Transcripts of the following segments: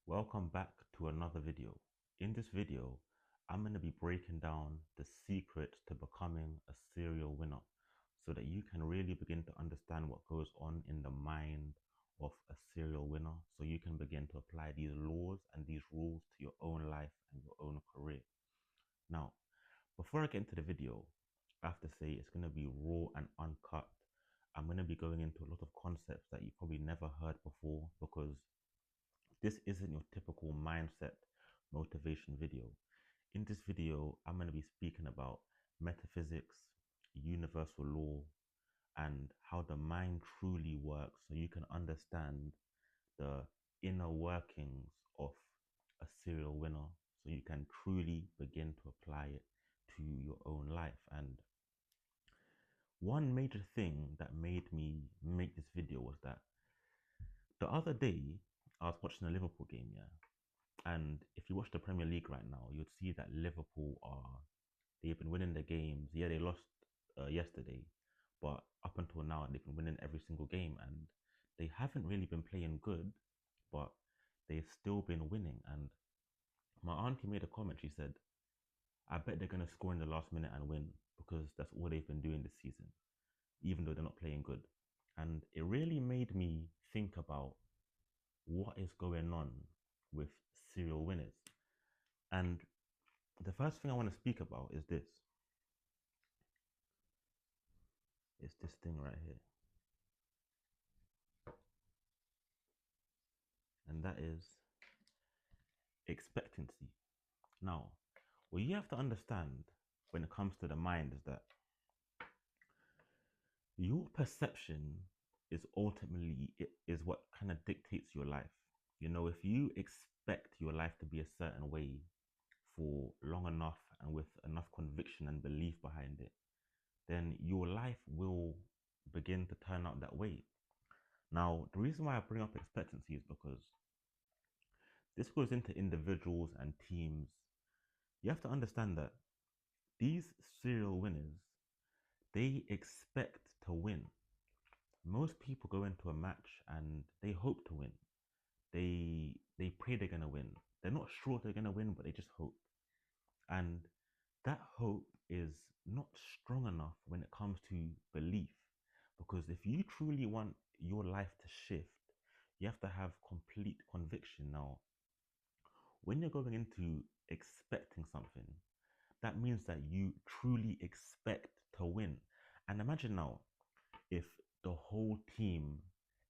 Welcome back to another video. In this video, I'm going to be breaking down the secrets to becoming a serial winner so that you can really begin to understand what goes on in the mind of a serial winner so you can begin to apply these laws and these rules to your own life and your own career. Now, before I get into the video, I have to say it's going to be raw and uncut. I'm going to be going into a lot of concepts that you probably never heard before because this isn't your typical mindset motivation video. In this video, I'm going to be speaking about metaphysics, universal law, and how the mind truly works so you can understand the inner workings of a serial winner so you can truly begin to apply it to your own life. And one major thing that made me make this video was that the other day I was watching a Liverpool game, yeah. And if you watch the Premier League right now, you'd see that Liverpool they've been winning the games. Yeah, they lost yesterday, but up until now, they've been winning every single game. And they haven't really been playing good, but they've still been winning. And my auntie made a comment. She said, I bet they're going to score in the last minute and win because that's all they've been doing this season, even though they're not playing good. And it really made me think about what is going on with serial winners. And the first thing I want to speak about is this. It's this thing right here. And that is expectancy. Now, what you have to understand when it comes to the mind is that your perception is ultimately it is what kind of dictates your life. You know, if you expect your life to be a certain way for long enough and with enough conviction and belief behind it, then your life will begin to turn out that way. Now, the reason why I bring up expectancy is because this goes into individuals and teams. You have to understand that these serial winners, they expect to win. Most people go into a match and they hope to win. They pray they're gonna win. They're not sure they're gonna win, but they just hope. And that hope is not strong enough when it comes to belief. Because if you truly want your life to shift, you have to have complete conviction. Now, when you're going into expecting something, that means that you truly expect to win. And imagine now if the whole team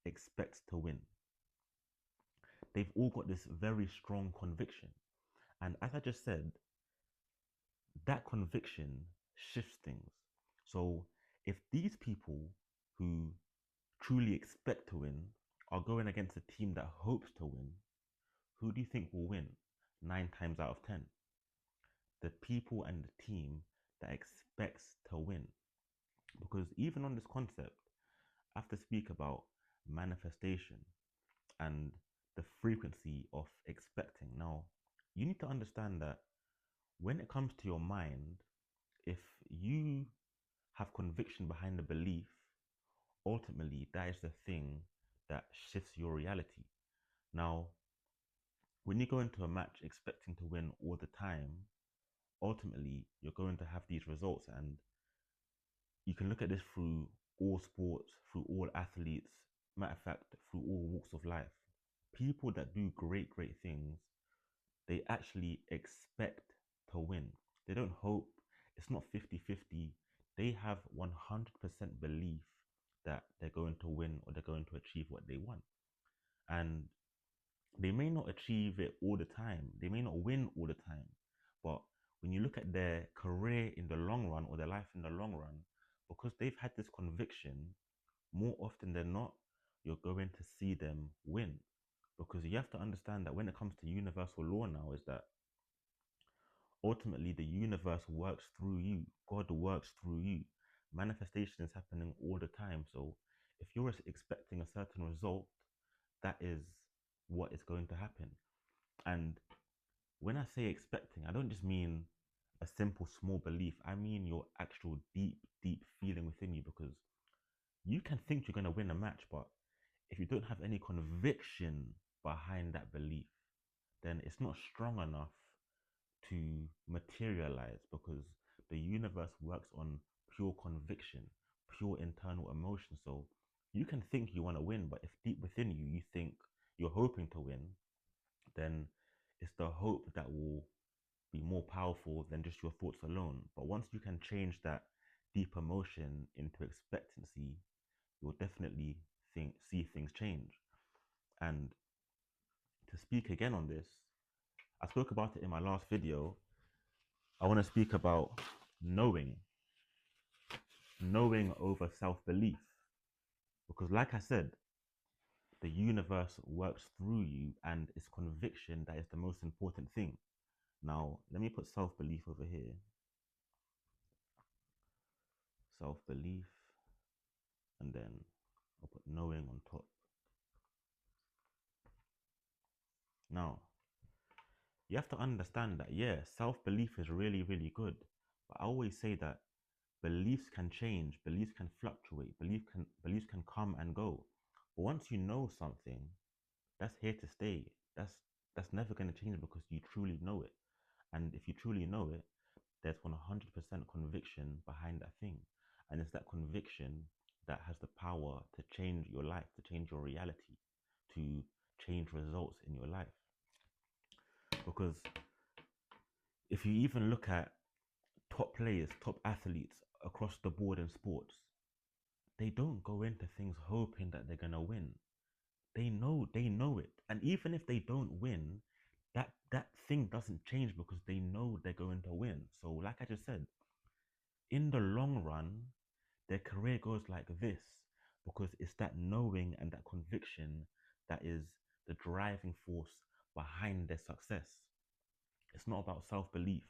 expects to win. They've all got this very strong conviction. And as I just said, that conviction shifts things. So if these people who truly expect to win are going against a team that hopes to win, who do you think will win 9 times out of 10? The people and the team that expects to win. Because even on this concept, I have to speak about manifestation and the frequency of expecting. Now, you need to understand that when it comes to your mind, if you have conviction behind the belief, ultimately that is the thing that shifts your reality. Now, when you go into a match expecting to win all the time, ultimately you're going to have these results. And you can look at this through all sports, through all athletes, matter of fact, through all walks of life. People that do great things, they actually expect to win. They don't hope. It's not 50-50. They have 100% belief that they're going to win or they're going to achieve what they want. And they may not achieve it all the time. They may not win all the time. But when you look at their career in the long run or their life in the long run, because they've had this conviction, more often than not, you're going to see them win. Because you have to understand that when it comes to universal law now, is that ultimately the universe works through you. God works through you. Manifestation is happening all the time. So if you're expecting a certain result, that is what is going to happen. And when I say expecting, I don't just mean a simple small belief. I mean your actual deep feeling within you, because you can think you're going to win a match, but if you don't have any conviction behind that belief, then it's not strong enough to materialize, because the universe works on pure conviction, pure internal emotion. So you can think you want to win, but if deep within you, you think you're hoping to win, then it's the hope that will be more powerful than just your thoughts alone. But once you can change that deep emotion into expectancy, you'll definitely see things change. And to speak again on this, I spoke about it in my last video. I want to speak about knowing, knowing over self-belief. Because like I said, the universe works through you, and it's conviction that is the most important thing. Now, let me put self-belief over here. Self-belief, and then I'll put knowing on top. Now, you have to understand that, yeah, self-belief is really, really good. But I always say that beliefs can change, beliefs can fluctuate, beliefs can come and go. But once you know something, that's here to stay. That's never going to change, because you truly know it. And if you truly know it, there's 100% conviction behind that thing. And it's that conviction that has the power to change your life, to change your reality, to change results in your life. Because if you even look at top players, top athletes across the board in sports, they don't go into things hoping that they're gonna win. They know it. And even if they don't win, that thing doesn't change, because they know they're going to win. So like I just said, in the long run, their career goes like this, because it's that knowing and that conviction that is the driving force behind their success. It's not about self-belief.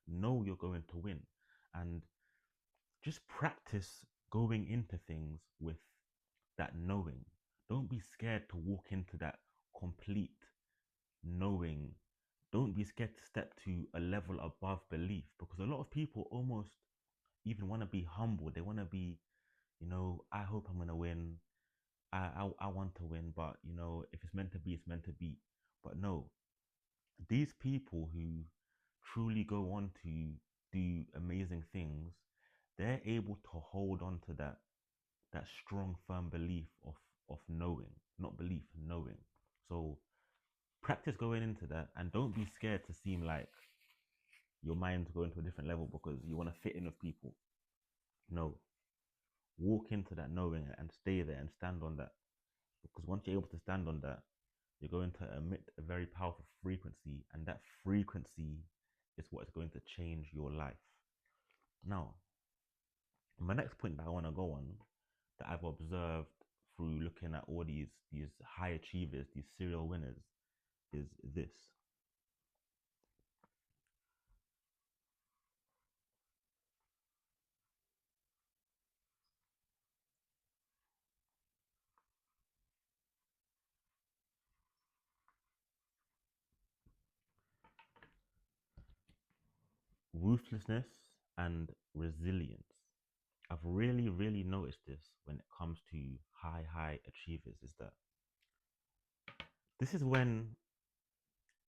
Know you're going to win, and just practice going into things with that knowing. Don't be scared to walk into that complete knowing. Don't be scared to step to a level above belief, because a lot of people almost even want to be humble. They want to be, I hope I'm going to win. I want to win, but if it's meant to be, it's meant to be. But no, these people who truly go on to do amazing things, they're able to hold on to that strong, firm belief of knowing, not belief, knowing. So practice going into that, and don't be scared to seem like your mind's going to a different level because you want to fit in with people. No, walk into that knowing and stay there and stand on that, because once you're able to stand on that, you're going to emit a very powerful frequency, and that frequency is what is going to change your life. Now, my next point that I want to go on, that I've observed through looking at all these high achievers, these serial winners, is this. Ruthlessness and resilience. I've really, really noticed this when it comes to high achievers, is that this is when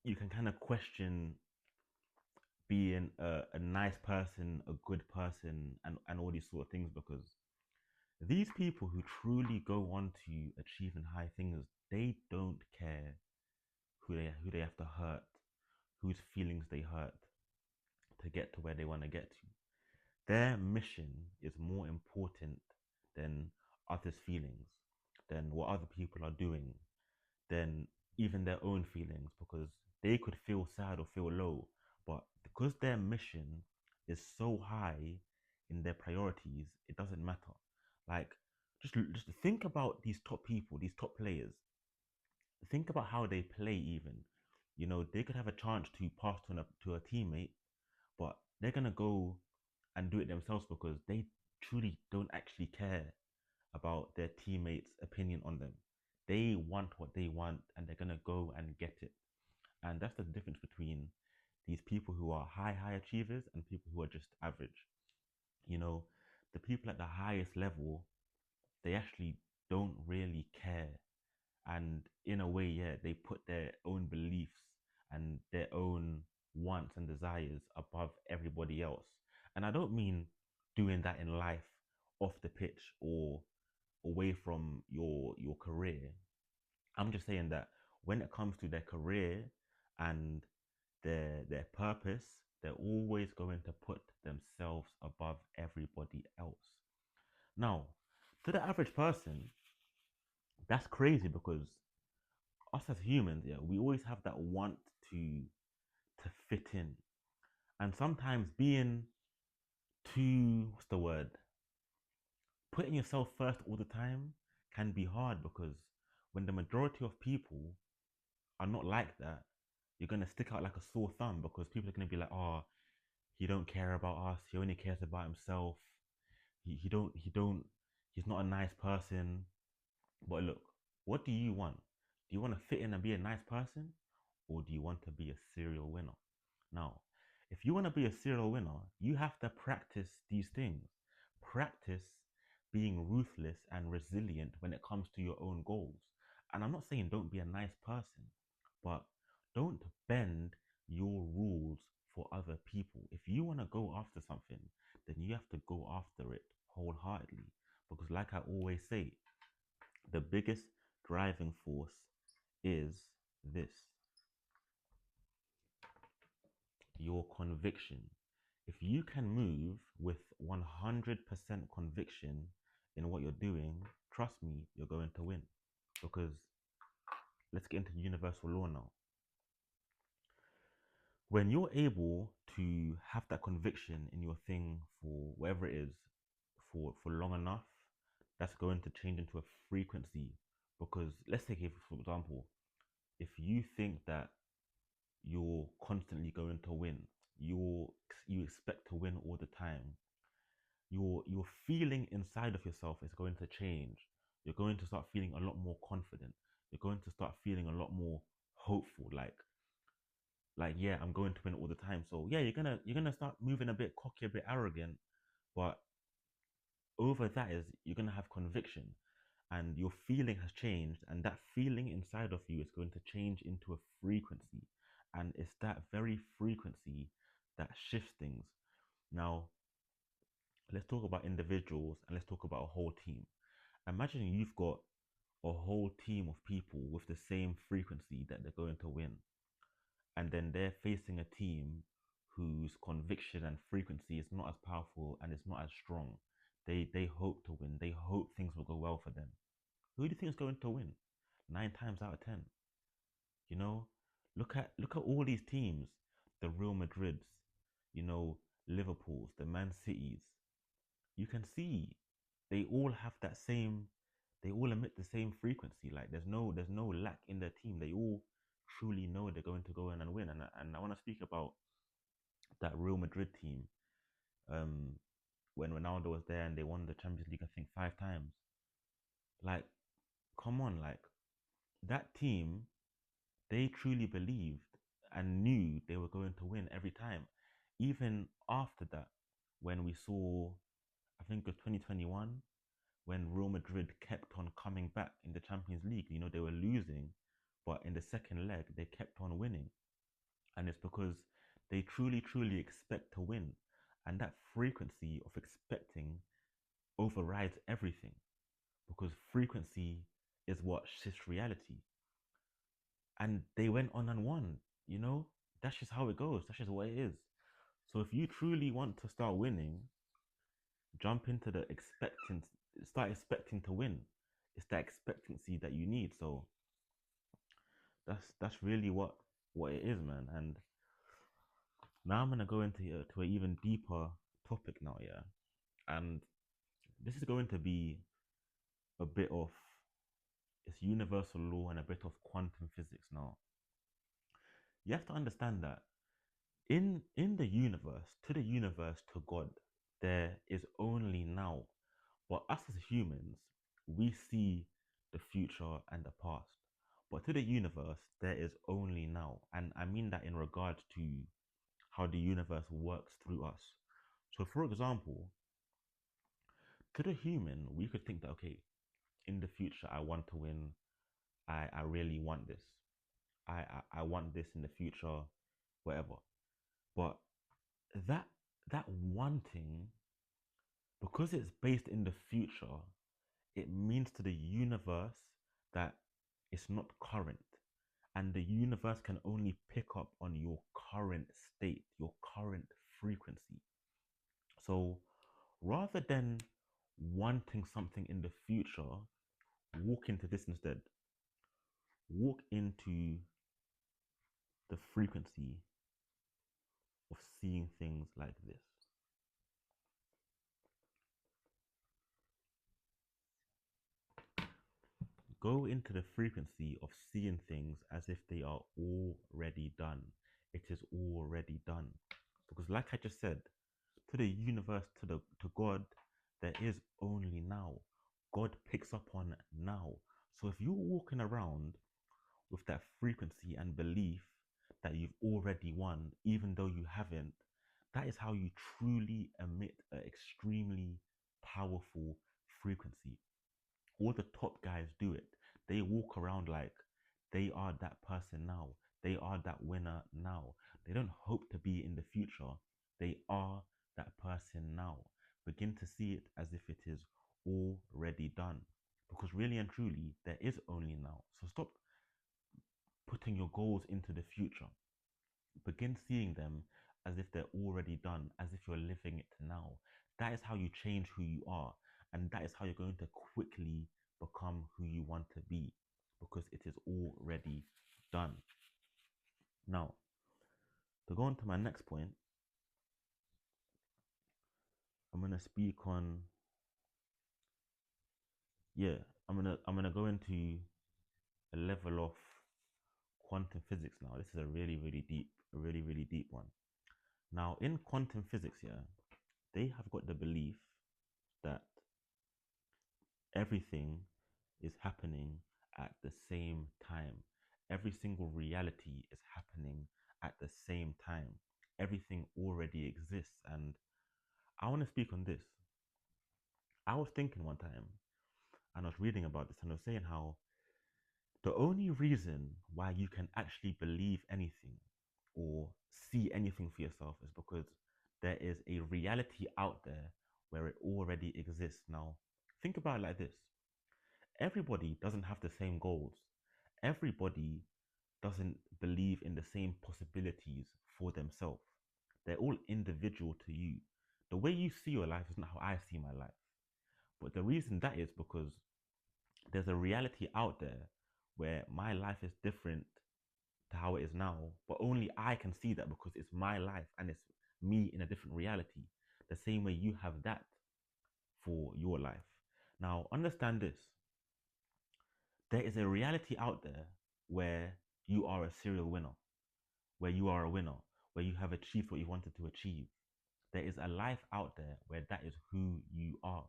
you can kind of question being a nice person, a good person, and all these sort of things, because these people who truly go on to achieving high things, they don't care who they have to hurt, whose feelings they hurt to get to where they want to get to. Their mission is more important than others' feelings, than what other people are doing, than even their own feelings, because they could feel sad or feel low, but because their mission is so high in their priorities, it doesn't matter. Like, just think about these top people, these top players. Think about how they play. Even, they could have a chance to pass to a teammate, but they're gonna go and do it themselves, because they truly don't actually care about their teammates' opinion on them. They want what they want, and they're gonna go and get it. And that's the difference between these people who are high achievers and people who are just average. You know, the people at the highest level, they actually don't really care. And in a way, yeah, they put their own beliefs wants and desires above everybody else. And I don't mean doing that in life off the pitch or away from your career. I'm just saying that when it comes to their career and their purpose, they're always going to put themselves above everybody else. Now, to the average person, that's crazy because us as humans, yeah, we always have that want to to fit in. And sometimes being too, what's the word? Putting yourself first all the time can be hard because when the majority of people are not like that, you're gonna stick out like a sore thumb because people are gonna be like, oh, he don't care about us, he only cares about himself. He don't he's not a nice person. But look, what do you want? Do you want to fit in and be a nice person? Or do you want to be a serial winner? Now, if you want to be a serial winner, you have to practice these things. Practice being ruthless and resilient when it comes to your own goals. And I'm not saying don't be a nice person, but don't bend your rules for other people. If you want to go after something, then you have to go after it wholeheartedly. Because, like I always say, the biggest driving force is this: your conviction. If you can move with 100% conviction in what you're doing, trust me, you're going to win. Because let's get into universal law now. When you're able to have that conviction in your thing for whatever it is for long enough, that's going to change into a frequency. Because let's take it for example, if you think that you're constantly going to win. You expect to win all the time. Your feeling inside of yourself is going to change. You're going to start feeling a lot more confident. You're going to start feeling a lot more hopeful. Like yeah, I'm going to win all the time. So yeah, you're gonna start moving a bit cocky, a bit arrogant, but over that is you're gonna have conviction and your feeling has changed, and that feeling inside of you is going to change into a frequency, and it's that very frequency that shifts things. Now let's talk about individuals and let's talk about a whole team. Imagine you've got a whole team of people with the same frequency that they're going to win, and then they're facing a team whose conviction and frequency is not as powerful and it's not as strong. They hope to win, they hope things will go well for them. Who do you think is going to win? 9 times out of 10. You know, look at all these teams, the Real Madrids, you know, Liverpool's, the Man Cities. You can see they all have that same, they all emit the same frequency. Like there's no lack in their team. They all truly know they're going to go in and win. And I want to speak about that Real Madrid team. Um, when Ronaldo was there and they won the Champions League, I think 5 times. Like, come on, like that team, they truly believed and knew they were going to win every time. Even after that, when we saw, I think it was 2021, when Real Madrid kept on coming back in the Champions League, you know, they were losing, but in the second leg, they kept on winning. And it's because they truly, truly expect to win. And that frequency of expecting overrides everything because frequency is what shifts reality. And they went on and won. You know, that's just how it goes. That's just what it is. So if you truly want to start winning, jump into the expectant, start expecting to win. It's that expectancy that you need. So that's really what it is, man. And now I'm gonna go into to an even deeper topic now, yeah. And this is going to be a bit of it's universal law and a bit of quantum physics. Now you have to understand that in the universe, to the universe, to God, there is only now. But us as humans, we see the future and the past. But to the universe, there is only now. And I mean that in regards to how the universe works through us. So, for example, to the human, we could think that, okay, in the future, I want to win. I really want this. I want this in the future, whatever. But that that wanting, because it's based in the future, it means to the universe that it's not current. And the universe can only pick up on your current state, your current frequency. So rather than wanting something in the future, walk into this instead. Walk into the frequency of seeing things like this. Go into the frequency of seeing things as if they are already done. It is already done. Because like I just said, to the universe, to God, there is only now. God picks up on now. So if you're walking around with that frequency and belief that you've already won, even though you haven't, that is how you truly emit an extremely powerful frequency. All the top guys do it. They walk around like they are that person now. They are that winner now. They don't hope to be in the future. They are that person now. Begin to see it as if it is already done. Because really and truly, there is only now. So stop putting your goals into the future. Begin seeing them as if they're already done, as if you're living it now. That is how you change who you are. And that is how you're going to quickly become who you want to be, because it is already done. Now, to go on to my next point, I'm gonna speak on, yeah, I'm gonna go into a level of quantum physics now. This is a really deep one. Now, in quantum physics, yeah, they have got the belief that everything is happening at the same time. Every single reality is happening at the same time. Everything already exists. And I want to speak on this. I was thinking one time, and I was reading about this, and I was saying how the only reason why you can actually believe anything or see anything for yourself is because there is a reality out there where it already exists. Now, think about it like this: everybody doesn't have the same goals. Everybody doesn't believe in the same possibilities for themselves. They're all individual to you. The way you see your life is not how I see my life. But the reason that is because there's a reality out there where my life is different to how it is now, but only I can see that because it's my life and it's me in a different reality. The same way you have that for your life. Now, understand this: there is a reality out there where you are a serial winner, where you are a winner, where you have achieved what you wanted to achieve. There is a life out there where that is who you are.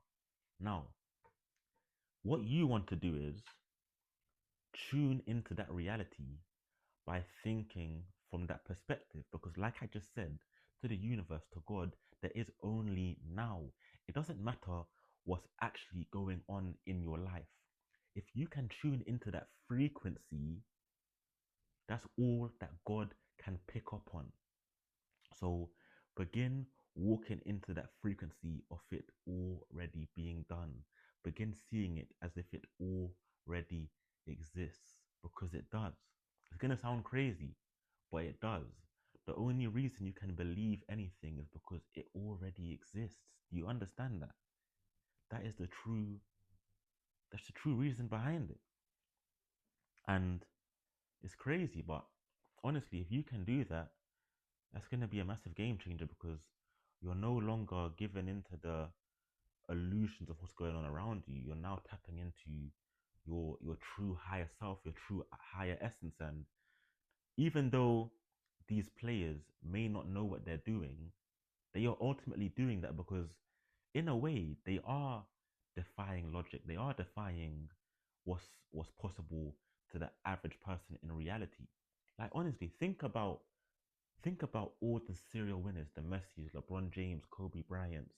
Now, what you want to do is tune into that reality by thinking from that perspective. Because, like I just said, to the universe, to God, there is only now. It doesn't matter what's actually going on in your life. If you can tune into that frequency, that's all that God can pick up on. So begin walking into that frequency of it already being done. Begin seeing it as if it already exists, because it does. It's going to sound crazy, but it does. The only reason you can believe anything is because it already exists. Do you understand that? That is the true that's the true reason behind it. And it's crazy, but honestly, if you can do that, that's going to be a massive game changer, because you're no longer given into the illusions of what's going on around you. You're now tapping into your true higher self, your true higher essence. And even though these players may not know what they're doing, they are ultimately doing that because, in a way, they are defying logic. They are defying what's possible to the average person in reality. Like, honestly, think about all the serial winners: the Messis, LeBron James, Kobe Bryant's,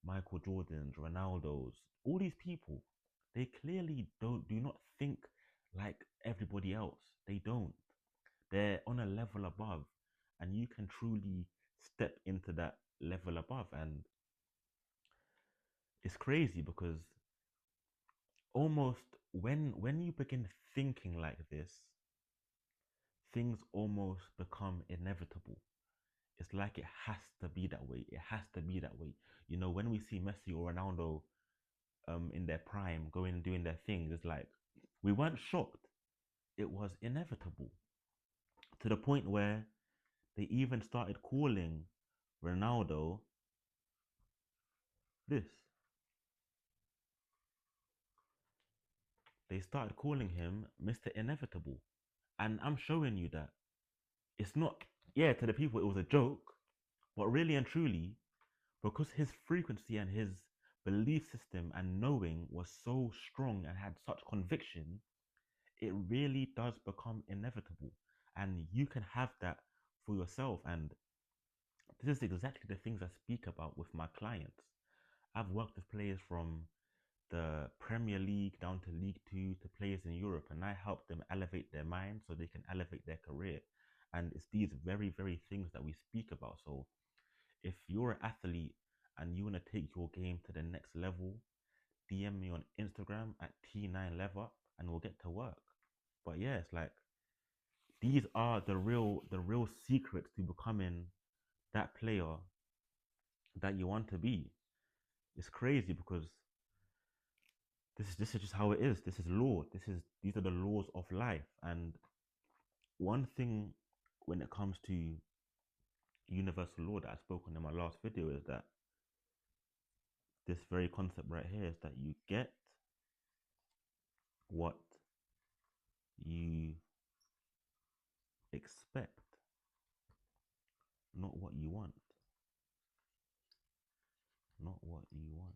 Michael Jordan's, Ronaldo's. All these people, they clearly do not think like everybody else. They don't. They're on a level above, and you can truly step into that level above. And it's crazy because almost when you begin thinking like this, things almost become inevitable. It's like it has to be that way. It has to be that way. You know, when we see Messi or Ronaldo in their prime going and doing their thing, it's like we weren't shocked. It was inevitable to the point where they even started calling Ronaldo this. They started calling him Mr. Inevitable. And I'm showing you that it's not, yeah, to the people it was a joke, but really and truly, because his frequency and his belief system and knowing was so strong and had such conviction, it really does become inevitable. And you can have that for yourself. And this is exactly the things I speak about with my clients. I've worked with players from the Premier League down to League Two to players in Europe, and I help them elevate their mind so they can elevate their career. And it's these very, very things that we speak about. So if you're an athlete and you want to take your game to the next level, DM me on Instagram at T9Lever and we'll get to work. But yeah, it's like these are the real secrets to becoming that player that you want to be. It's crazy because this is just how it is. This is law. These are the laws of life. And one thing when it comes to universal law that I spoke on in my last video is that this very concept right here is that you get what you expect, not what you want. Not what you want.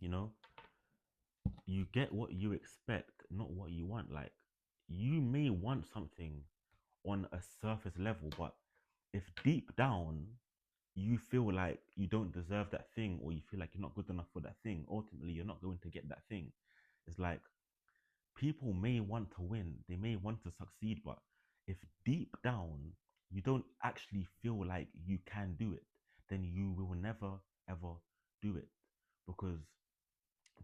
You know, you get what you expect, not what you want. Like, you may want something on a surface level, but if deep down you feel like you don't deserve that thing or you feel like you're not good enough for that thing, ultimately you're not going to get that thing. It's like people may want to win, they may want to succeed, but if deep down you don't actually feel like you can do it, then you will never ever do it, because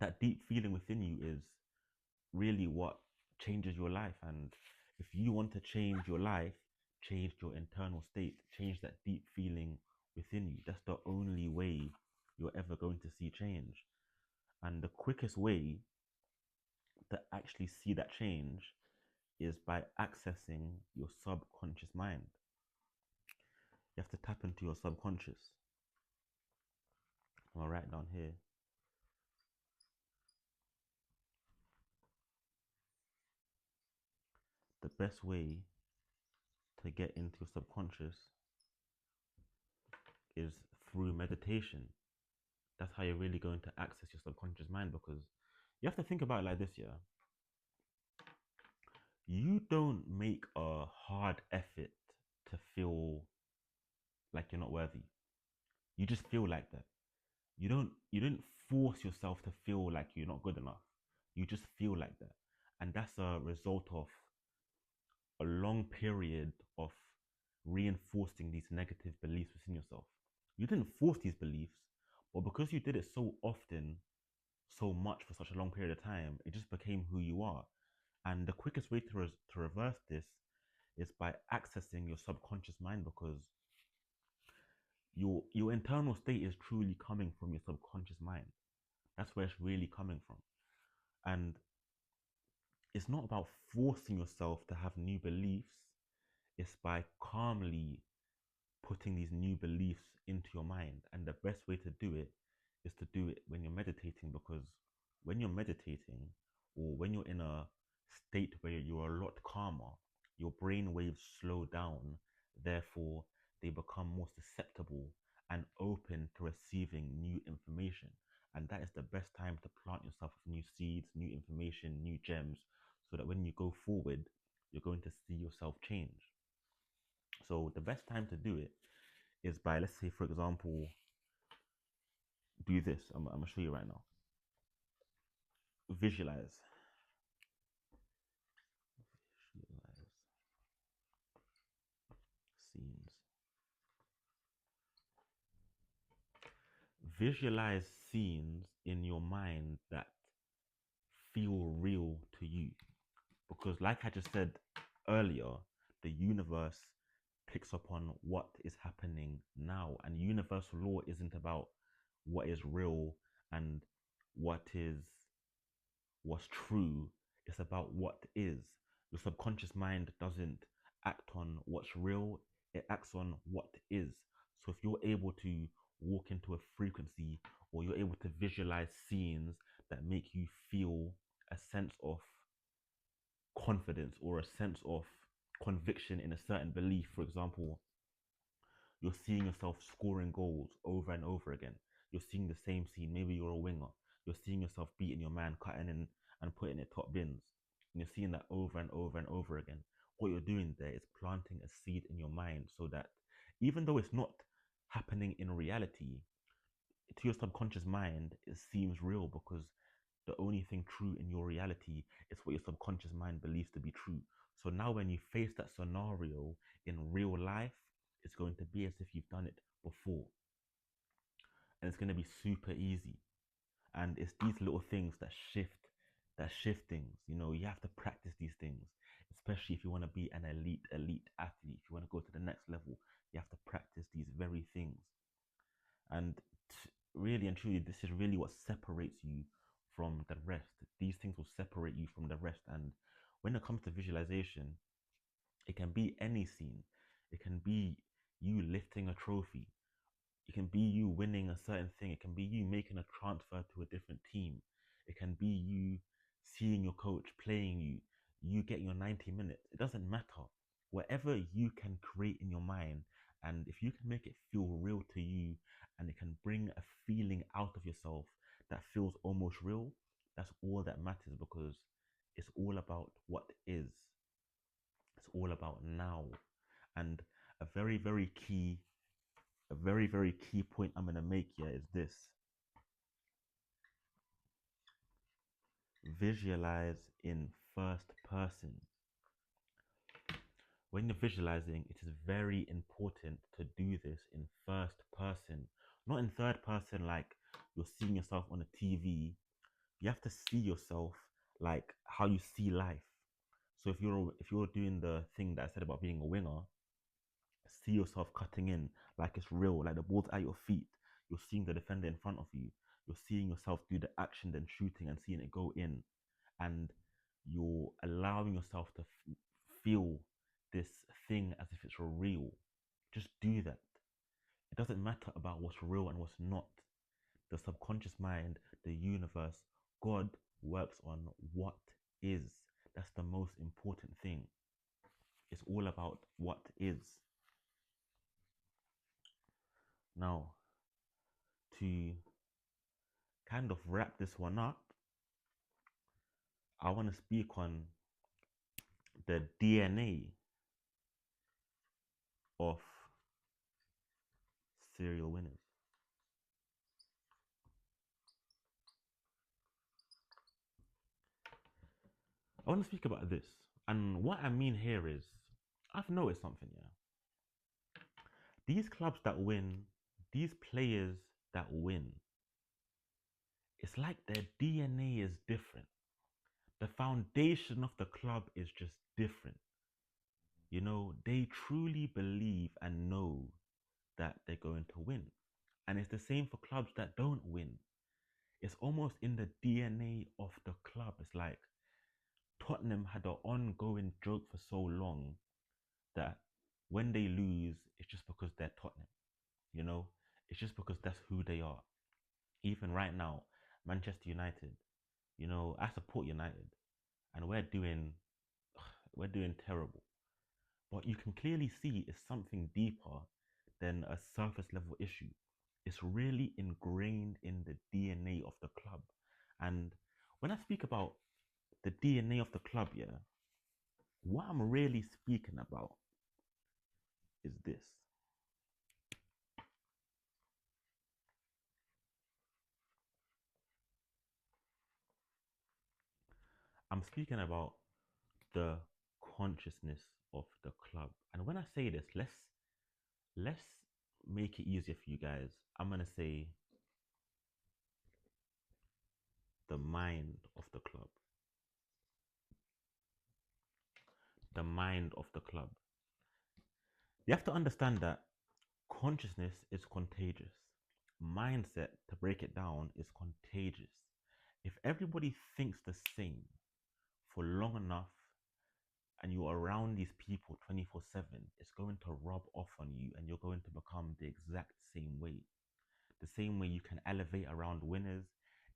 that deep feeling within you is really what changes your life. And if you want to change your life, change your internal state, change that deep feeling within you. That's the only way you're ever going to see change. And the quickest way to actually see that change is by accessing your subconscious mind. You have to tap into your subconscious. I'm gonna write down here. The best way to get into your subconscious is through meditation. That's how you're really going to access your subconscious mind, because you have to think about it like this, yeah. You don't make a hard effort to feel like you're not worthy. You just feel like that. You don't force yourself to feel like you're not good enough. You just feel like that. And that's a result of a long period of reinforcing these negative beliefs within yourself. You didn't force these beliefs, but because you did it so often, so much for such a long period of time, it just became who you are. And the quickest way to reverse this is by accessing your subconscious mind, because your internal state is truly coming from your subconscious mind. That's where it's really coming from. And it's not about forcing yourself to have new beliefs, it's by calmly putting these new beliefs into your mind. And the best way to do it is to do it when you're meditating, because when you're meditating or when you're in a state where you're a lot calmer, your brain waves slow down, therefore they become more susceptible and open to receiving new information. And that is the best time to plant yourself with new seeds, new information, new gems, so that when you go forward, you're going to see yourself change. So the best time to do it is by, let's say, for example, do this. I'm gonna show you right now. Visualize. Visualize. visualize scenes in your mind that feel real to you. Because, like I just said earlier, the universe picks up on what is happening now. And universal law isn't about what is real and what is what's true. It's about what is. Your subconscious mind doesn't act on what's real, it acts on what is. So if you're able to walk into a frequency, or you're able to visualize scenes that make you feel a sense of confidence or a sense of conviction in a certain belief, for example, you're seeing yourself scoring goals over and over again. You're seeing the same scene. Maybe you're a winger. You're seeing yourself beating your man, cutting in and putting it top bins. And you're seeing that over and over and over again. What you're doing there is planting a seed in your mind so that even though it's not happening in reality, to your subconscious mind, it seems real because the only thing true in your reality is what your subconscious mind believes to be true. So now when you face that scenario in real life, it's going to be as if you've done it before. And it's going to be super easy. And it's these little things that shift things. You know, you have to practice these things, especially if you want to be an elite athlete. If you want to go to the next level, you have to practice these very things. And really and truly, this is really what separates you from the rest. These things will separate you from the rest. And when it comes to visualization, it can be any scene. It can be you lifting a trophy. It can be you winning a certain thing. It can be you making a transfer to a different team. It can be you seeing your coach playing you, you getting your 90 minutes. It doesn't matter. Whatever you can create in your mind, and if you can make it feel real to you and it can bring a feeling out of yourself that feels almost real, that's all that matters because it's all about what is. It's all about now. And a very, very key a very, very key point I'm going to make here is this: visualize in first person. When you're visualizing, it is very important to do this in first person, not in third person like you're seeing yourself on a TV. You have to see yourself like how you see life. So if you're doing the thing that I said about being a winger, see yourself cutting in like it's real, like the ball's at your feet. You're seeing the defender in front of you. You're seeing yourself do the action, then shooting and seeing it go in. And you're allowing yourself to feel this thing as if it's real. Just do that. It doesn't matter about what's real and what's not. The subconscious mind, the universe, God works on what is. That's the most important thing. It's all about what is. Now, to kind of wrap this one up, I want to speak on the DNA of serial winners. I want to speak about this. And what I mean here is, I've noticed something, yeah. These clubs that win, these players that win, it's like their DNA is different. The foundation of the club is just different. You know, they truly believe and know that they're going to win. And it's the same for clubs that don't win. It's almost in the DNA of the club. It's like Tottenham had an ongoing joke for so long that when they lose, it's just because they're Tottenham. You know, it's just because that's who they are. Even right now, Manchester United, you know, I support United and we're doing terrible. But you can clearly see it's something deeper than a surface level issue. It's really ingrained in the DNA of the club. And when I speak about the DNA of the club, yeah, what I'm really speaking about is this. I'm speaking about the consciousness of the club. And when I say this, let's make it easier for you guys. I'm gonna say the mind of the club. The mind of the club. You have to understand that consciousness is contagious. Mindset, to break it down, is contagious. If everybody thinks the same for long enough and you're around these people 24/7, it's going to rub off on you and you're going to become the exact same way. The same way you can elevate around winners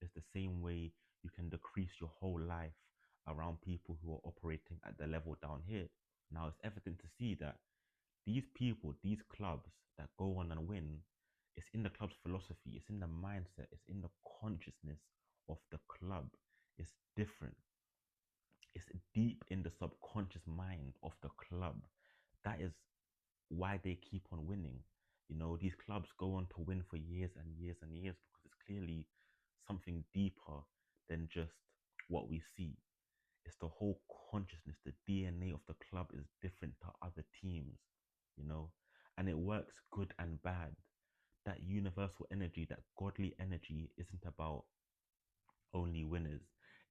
is the same way you can decrease your whole life around people who are operating at the level down here. Now, it's evident to see that these people, these clubs that go on and win, it's in the club's philosophy, it's in the mindset, it's in the consciousness of the club. It's different. It's deep in the subconscious mind of the club. That is why they keep on winning. You know, these clubs go on to win for years and years and years because it's clearly something deeper than just what we see. It's the whole consciousness. The DNA of the club is different to other teams, you know, and it works good and bad. That universal energy, that godly energy, isn't about only winners.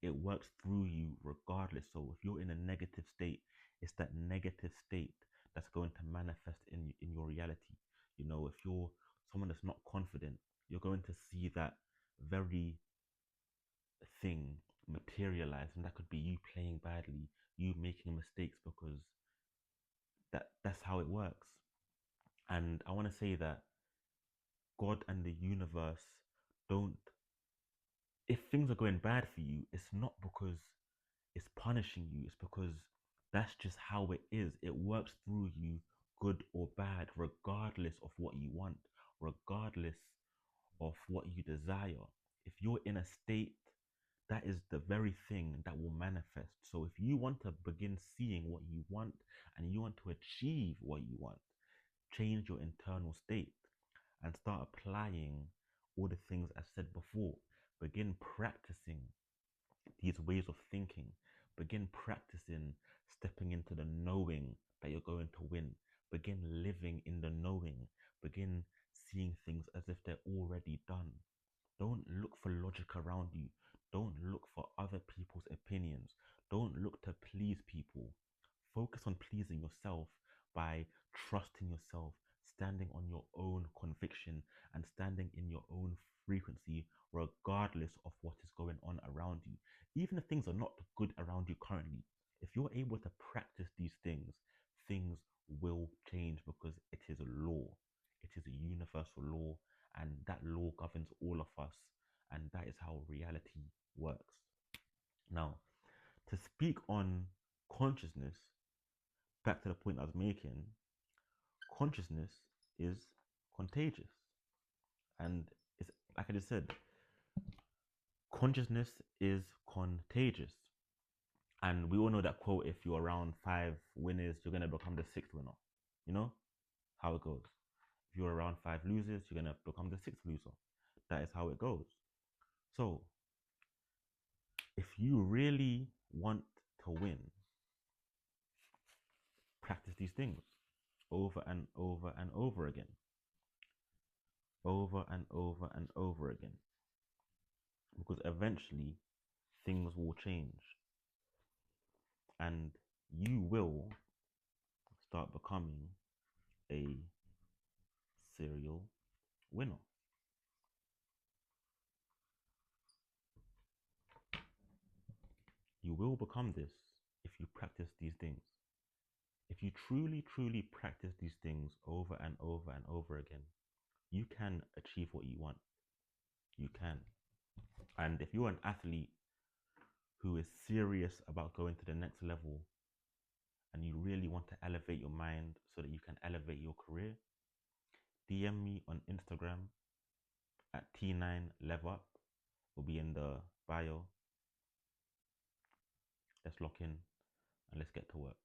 It works through you regardless. So if you're in a negative state, it's that negative state that's going to manifest in your reality. You know, if you're someone that's not confident, you're going to see that very thing materialize, and that could be you playing badly, you making mistakes, because that's how it works. And I want to say that God and the universe don't, if things are going bad for you, it's not because it's punishing you, it's because that's just how it is. It works through you, good or bad, regardless of what you want, regardless of what you desire. If you're in a state, that is the very thing that will manifest. So if you want to begin seeing what you want and you want to achieve what you want, change your internal state and start applying all the things I said before. Begin practicing these ways of thinking. Begin practicing stepping into the knowing that you're going to win. Begin living in the knowing. Begin seeing things as if they're already done. Don't look for logic around you. Don't look for other people's opinions. Don't look to please people. Focus on pleasing yourself by trusting yourself, standing on your own conviction, and standing in your own frequency, regardless of what is going on around you. Even if things are not good around you currently, if you're able to practice these things, things will change because it is a law. It is a universal law, and that law governs all of us, and that is how reality works. Now, to speak on consciousness, back to the point I was making, consciousness is contagious. And it's like I just said, consciousness is contagious. And we all know that quote, if you're around 5 winners, you're going to become the 6th winner. You know how it goes. If you're around 5 losers, you're going to become the 6th loser. That is how it goes. So, if you really want to win, practice these things over and over and over again. Over and over and over again. Because eventually, things will change. And you will start becoming a serial winner. You will become this if you practice these things. If you truly, truly practice these things over and over and over again, you can achieve what you want. You can. And if you're an athlete who is serious about going to the next level and you really want to elevate your mind so that you can elevate your career, DM me on Instagram at T9LevUp. Will be in the bio. Let's lock in and let's get to work.